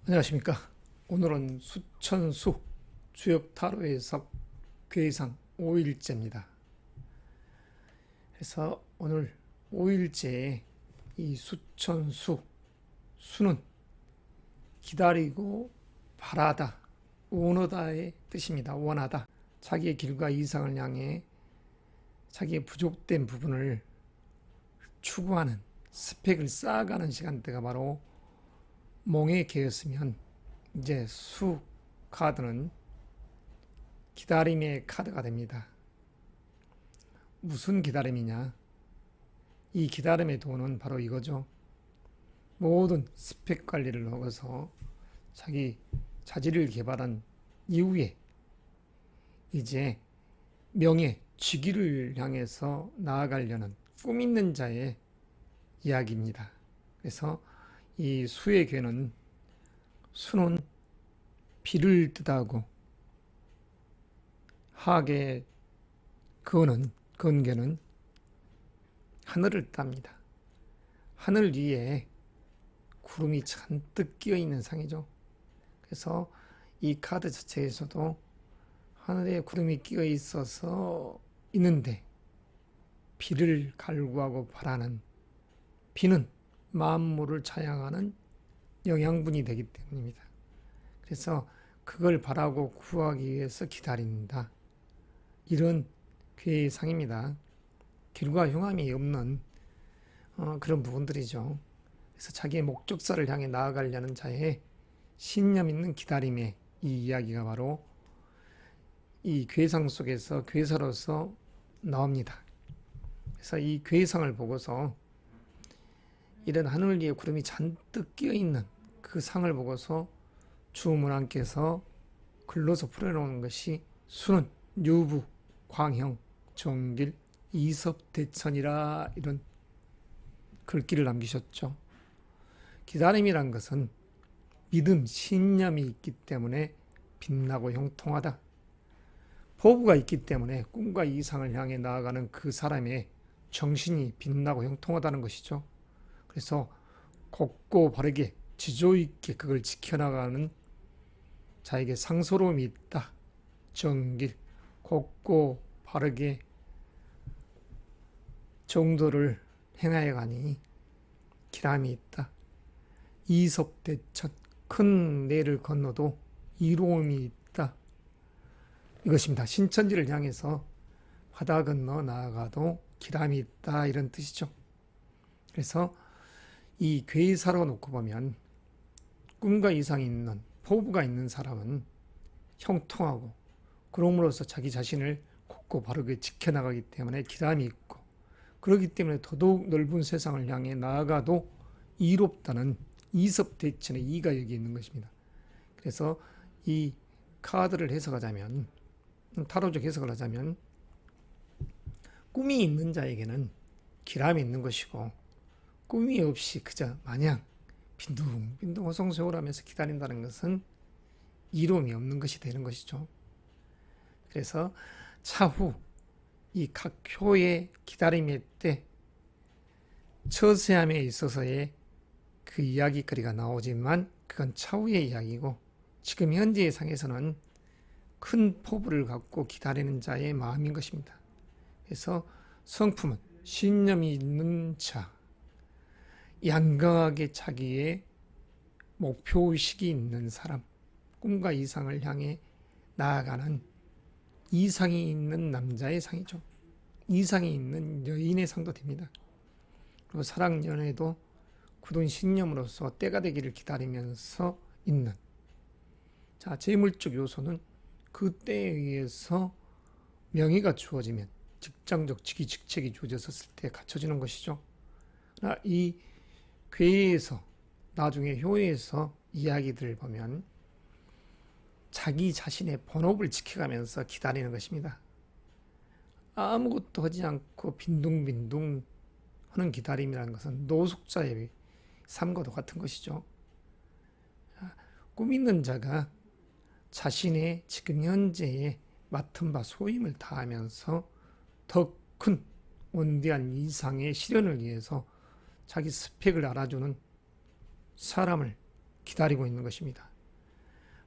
안녕하십니까. 오늘은 수천수 주역 타로 해석 괴상 5일째입니다. 그래서 오늘 5일째에 이 수천수, 수는 기다리고 바라다, 원하다의 뜻입니다. 원하다. 자기의 길과 이상을 향해 자기의 부족된 부분을 추구하는, 스펙을 쌓아가는 시간대가 바로 몽의 개였으면, 이제 수 카드는 기다림의 카드가 됩니다. 무슨 기다림이냐? 이 기다림의 도는 바로 이거죠. 모든 스펙 관리를 하고서 자기 자질을 개발한 이후에 이제 명예, 직위를 향해서 나아가려는 꿈 있는 자의 이야기입니다. 그래서 이 수의 괴는, 수는 비를 뜻하고 하의 건개는 하늘을 땁니다. 하늘 위에 구름이 잔뜩 끼어 있는 상이죠. 그래서 이 카드 자체에서도 하늘에 구름이 끼어 있어서 있는데 비를 갈구하고 바라는, 비는 만물을 차양하는 영양분이 되기 때문입니다. 그래서 그걸 바라고 구하기 위해서 기다린다. 이런 괴상입니다. 길과 흉함이 없는 그런 부분들이죠. 그래서 자기의 목적사를 향해 나아가려는 자의 신념 있는 기다림의 이 이야기가 바로 이 괴상 속에서 괴사로서 나옵니다. 그래서 이 괴상을 보고서 이런 하늘 위에 구름이 잔뜩 끼어 있는 그 상을 보고서 주문왕께서 글로서 풀어놓은 것이 수는 유부, 광형, 정길, 이섭대천이라, 이런 글귀를 남기셨죠. 기다림이란 것은 믿음, 신념이 있기 때문에 빛나고 형통하다. 포부가 있기 때문에 꿈과 이상을 향해 나아가는 그 사람의 정신이 빛나고 형통하다는 것이죠. 그래서 곱고 바르게 지조 있게 그걸 지켜나가는 자에게 상소로움이 있다. 정길, 곱고 바르게 정도를 행하여 가니 기람이 있다. 이섭대천, 큰 내를 건너도 이로움이 있다. 이것입니다. 신천지를 향해서 바다 건너 나아가도 기람이 있다, 이런 뜻이죠. 그래서 이 괴사로 놓고 보면 꿈과 이상이 있는, 포부가 있는 사람은 형통하고, 그럼으로써 자기 자신을 곱고 바르게 지켜나가기 때문에 기람이 있고, 그렇기 때문에 더더욱 넓은 세상을 향해 나아가도 이롭다는 이섭대천의 이가 여기 있는 것입니다. 그래서 이 카드를 해석하자면, 타로적 해석을 하자면, 꿈이 있는 자에게는 기람이 있는 것이고, 꿈이 없이 그저 마냥 빈둥빈둥 호송세월하면서 기다린다는 것은 이로움이 없는 것이 되는 것이죠. 그래서 차후 이 각효의 기다림의 때 처세함에 있어서의 그 이야기거리가 나오지만 그건 차후의 이야기고, 지금 현재의 상에서는 큰 포부를 갖고 기다리는 자의 마음인 것입니다. 그래서 성품은 신념이 있는 자, 양강하게 자기의 목표의식이 있는 사람, 꿈과 이상을 향해 나아가는 이상이 있는 남자의 상이죠. 이상이 있는 여인의 상도 됩니다. 그리고 사랑 연애도 굳은 신념으로서 때가 되기를 기다리면서 있는, 자, 재물적 요소는 그 때에 의해서 명의가 주어지면, 직장적 직위 직책이 주어졌을 때 갖춰지는 것이죠. 그러나 이 괴에서, 나중에 효에서 이야기들을 보면 자기 자신의 본업을 지켜가면서 기다리는 것입니다. 아무것도 하지 않고 빈둥빈둥 하는 기다림이라는 것은 노숙자의 삶과도 같은 것이죠. 꿈 있는 자가 자신의 지금 현재의 맡은 바 소임을 다하면서 더 큰 원대한 이상의 실현을 위해서 자기 스펙을 알아주는 사람을 기다리고 있는 것입니다.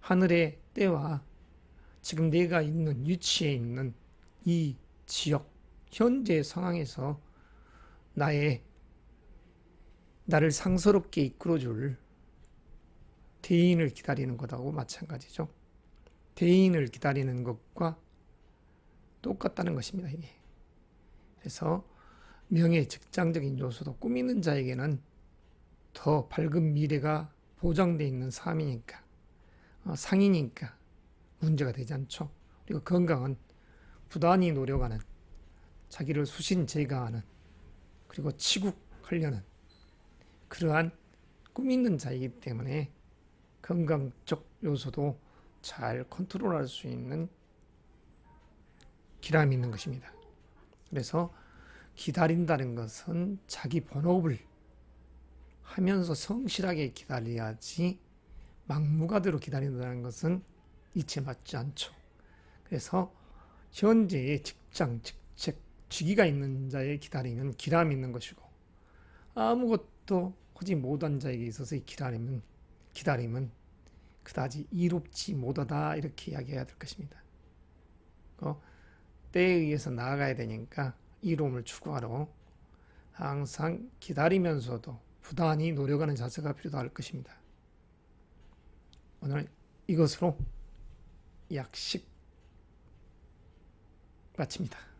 하늘의 때와 지금 내가 있는 위치에 있는 이 지역, 현재 상황에서 나를 상스럽게 이끌어줄 대인을 기다리는 것하고 마찬가지죠. 대인을 기다리는 것과 똑같다는 것입니다. 이게. 그래서 명예, 직장적인 요소도 꾸미는 자에게는 더 밝은 미래가 보장되어 있는 삶이니까, 상이니까 문제가 되지 않죠. 그리고 건강은 부단히 노력하는, 자기를 수신 제거하는, 그리고 치국하려는 그러한 꿈 있는 자이기 때문에 건강적 요소도 잘 컨트롤할 수 있는 기람이 있는 것입니다. 그래서 기다린다는 것은 자기 본업을 하면서 성실하게 기다려야지 막무가내로 기다린다는 것은 이치에 맞지 않죠. 그래서 현재의 직장, 직책, 직위가 있는 자의 기다림은 기람이 있는 것이고 아무것도 하지 못한 자에게 있어서의 기다림은 그다지 이롭지 못하다 이렇게 이야기해야 될 것입니다. 때에 의해서 나아가야 되니까 이로움을 추구하러 항상 기다리면서도 부단히 노력하는 자세가 필요할 것입니다. 오늘 이것으로 약식 마칩니다.